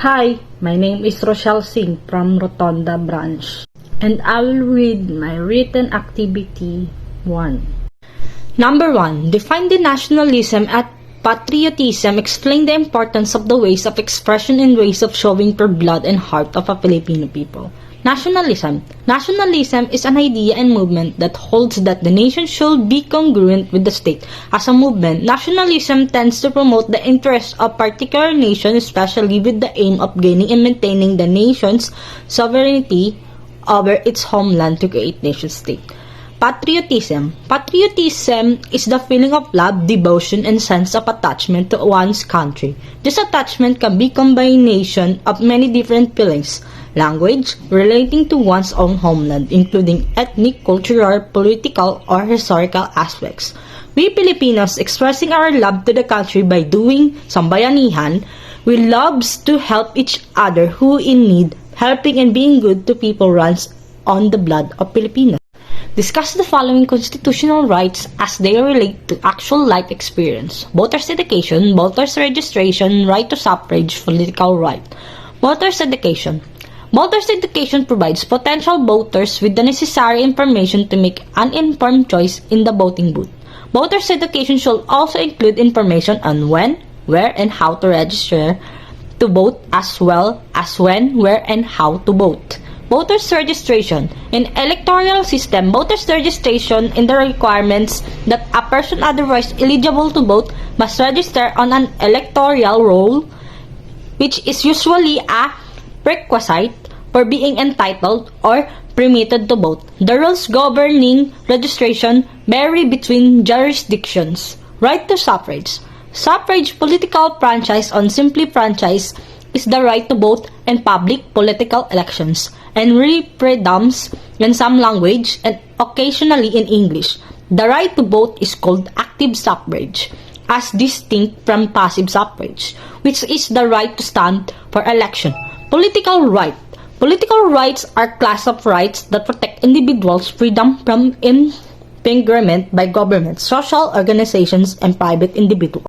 Hi, my name is Rochelle Singh from Rotonda branch, and I will read my written activity 1. Number 1. Define the nationalism and patriotism. Explain the importance of the ways of expression and ways of showing for blood and heart of a Filipino people. Nationalism. Nationalism is an idea and movement that holds that the nation should be congruent with the state. As a movement, nationalism tends to promote the interests of particular nation, especially with the aim of gaining and maintaining the nation's sovereignty over its homeland to create nation-state. Patriotism. Patriotism is the feeling of love, devotion, and sense of attachment to one's country. This attachment can be a combination of many different feelings. Language, relating to one's own homeland, including ethnic, cultural, political, or historical aspects. We Filipinos, expressing our love to the country by doing sambayanihan, we loves to help each other who in need. Helping and being good to people runs on the blood of Filipinos. Discuss the following constitutional rights as they relate to actual life experience: voters' education, voters' registration, right to suffrage, political right. Voters' education. Voters' education provides potential voters with the necessary information to make an informed choice in the voting booth. Voters' education should also include information on when, where, and how to register to vote, as well as when, where, and how to vote. Voters' registration. In electoral system, voters' registration in the requirements that a person otherwise eligible to vote must register on an electoral roll, which is usually a prerequisite for being entitled or permitted to vote. The rules governing registration vary between jurisdictions. Right to suffrage. Suffrage, political franchise, or simply franchise, is the right to vote in public political elections and referendums in some language and occasionally in English. The right to vote is called active suffrage, as distinct from passive suffrage, which is the right to stand for election. Political right. Political rights are a class of rights that protect individuals' freedom from impingement by government, social organizations, and private individuals.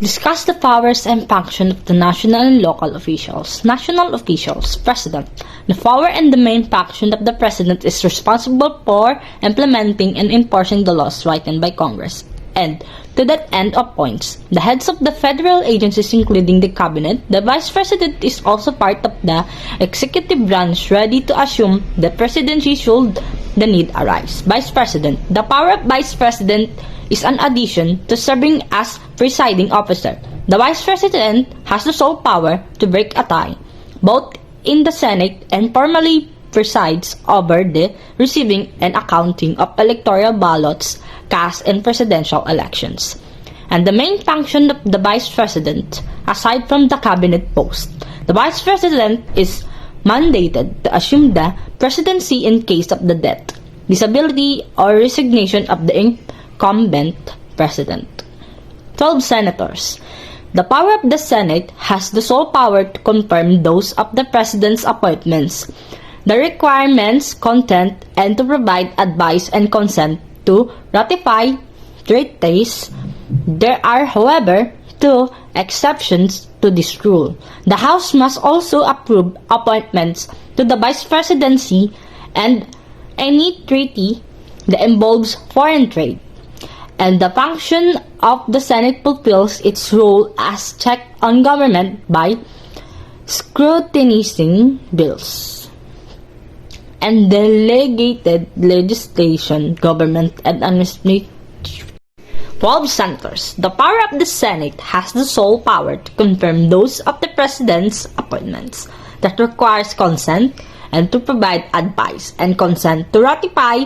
Discuss the powers and function of the national and local officials. National officials. President. The power and the main function of the President is responsible for implementing and enforcing the laws written by Congress, and to that end appoints the heads of the federal agencies, including the cabinet. The Vice President is also part of the executive branch, ready to assume the presidency should the need arise. Vice President. The power of Vice President is an addition to serving as presiding officer. The Vice President has the sole power to break a tie, both in the Senate, and formally presides over the receiving and accounting of electoral ballots cast in presidential elections. And the main function of the Vice President, aside from the cabinet post, the Vice President is mandated to assume the presidency in case of the death, disability, or resignation of the incumbent president. 12 senators. The power of the Senate has the sole power to confirm those of the President's appointments, the requirements, content, and to provide advice and consent to ratify treaties. There are, however, two exceptions to this rule. The House must also approve appointments to the Vice Presidency and any treaty that involves foreign trade. And the function of the Senate fulfills its role as check on government by scrutinizing bills and delegated legislation, government, and administration. 12 senators. The power of the Senate has the sole power to confirm those of the President's appointments that requires consent, and to provide advice and consent to ratify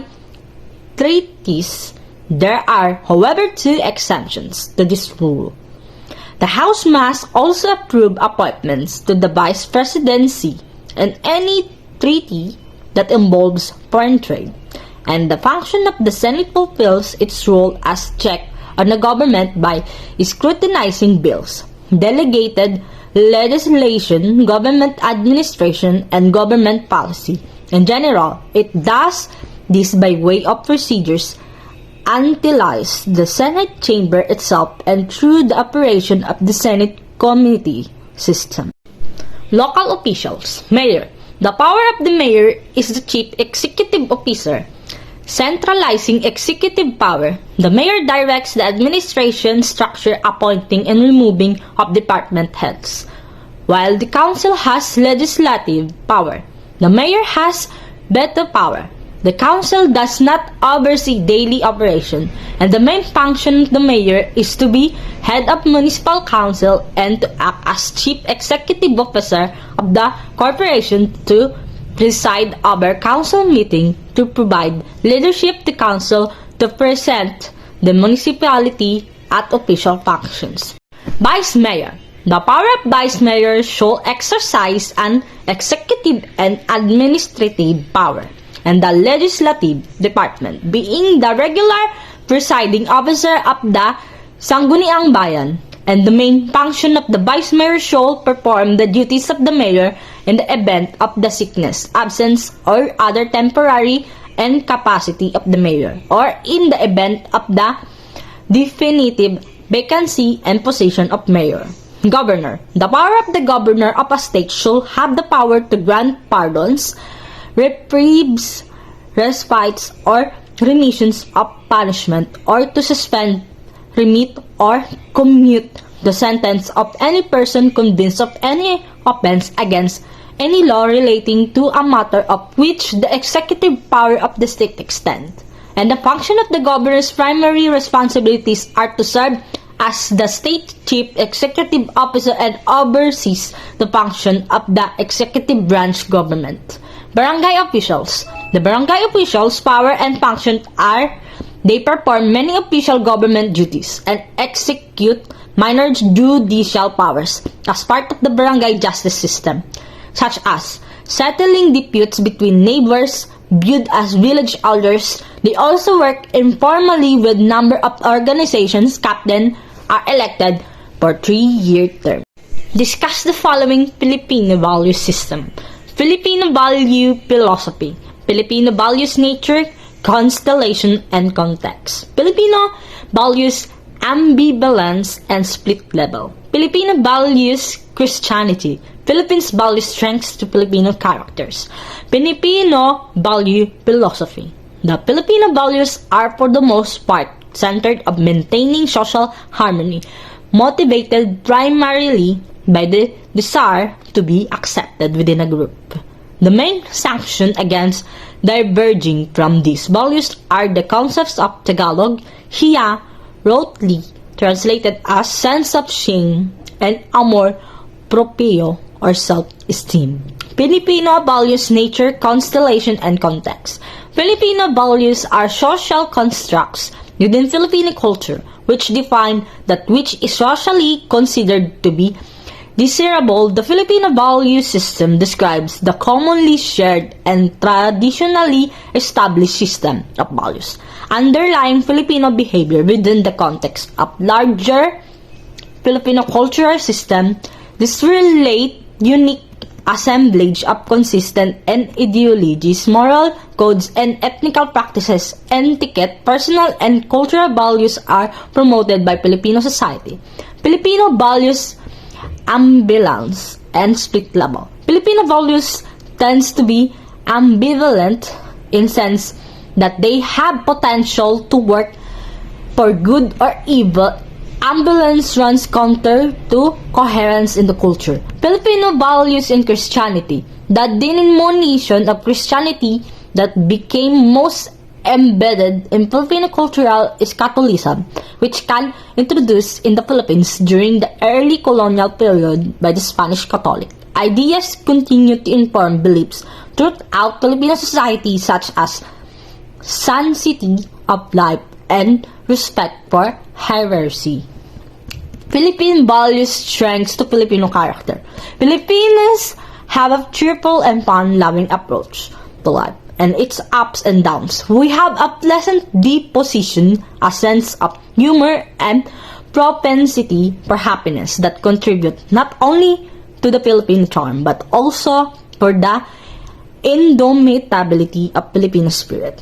treaties. There are, however, two exemptions to this rule. The House must also approve appointments to the Vice Presidency and any treaty that involves foreign trade. And the function of the Senate fulfills its role as check on the government by scrutinizing bills, delegated legislation, government administration, and government policy. In general, it does this by way of procedures utilize the Senate chamber itself and through the operation of the Senate committee system. Local officials. Mayor. The power of the mayor is the chief executive officer, centralizing executive power. The mayor directs the administration structure, appointing and removing of department heads, while the council has legislative power. The mayor has veto power. The council does not oversee daily operation, and the main function of the mayor is to be head of municipal council and to act as chief executive officer of the corporation, to preside over council meeting, to provide leadership to council, to present the municipality at official functions. Vice mayor. The power of vice mayor shall exercise an executive and administrative power, and the legislative department, being the regular presiding officer of the Sangguniang Bayan, and the main function of the vice mayor shall perform the duties of the mayor in the event of the sickness, absence, or other temporary incapacity of the mayor, or in the event of the definitive vacancy and position of mayor. Governor. The power of the governor of a state shall have the power to grant pardons, reprieves, respites, or remissions of punishment, or to suspend, remit, or commute the sentence of any person convinced of any offense against any law relating to a matter of which the executive power of the state extends. And the function of the governor's primary responsibilities are to serve as the state chief executive officer and oversees the function of the executive branch government. Barangay officials. The barangay officials' power and function are: they perform many official government duties and execute minor judicial powers as part of the barangay justice system, such as settling disputes between neighbors, viewed as village elders. They also work informally with number of organizations. Captain are elected for 3-year term. Discuss the following Filipino value system. Filipino value philosophy. Filipino values nature, constellation, and context. Filipino values ambivalence and split level. Filipino values Christianity. Philippines values strengths to Filipino characters. Filipino value philosophy. The Filipino values are for the most part centered of maintaining social harmony, motivated primarily by the desire to be accepted within a group. The main sanction against diverging from these values are the concepts of Tagalog, hiya, broadly translated as sense of shame, and amor proprio or self-esteem. Filipino values nature, constellation, and context. Filipino values are social constructs within Filipino culture which define that which is socially considered to be desirable. The Filipino value system describes the commonly shared and traditionally established system of values underlying Filipino behavior within the context of larger Filipino cultural system. This relate unique assemblage of consistent and ideologies, moral codes, and ethnical practices, etiquette, personal and cultural values are promoted by Filipino society. Filipino values ambivalence and split level. Filipino values tends to be ambivalent in sense that they have potential to work for good or evil. Ambivalence runs counter to coherence in the culture. Filipino values in Christianity. The denomination of Christianity that became most embedded in Filipino culture is Catholicism, which can introduced in the Philippines during the early colonial period by the Spanish Catholic. Ideas continue to inform beliefs throughout Filipino society, such as sanctity of life and respect for hierarchy. Philippine values strengths to Filipino character. Filipinos have a cheerful and fun-loving approach to life and its ups and downs. We have a pleasant disposition, a sense of humor, and propensity for happiness that contribute not only to the Filipino charm but also for the indomitability of Filipino spirit.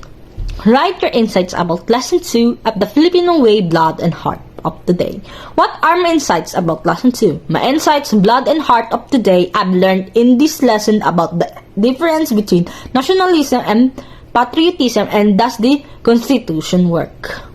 Write your insights about Lesson 2 of the Filipino Way, Blood, and Heart of the day. What are my insights about lesson 2? My insights, blood and heart of today, I've learned in this lesson about the difference between nationalism and patriotism and does the Constitution work.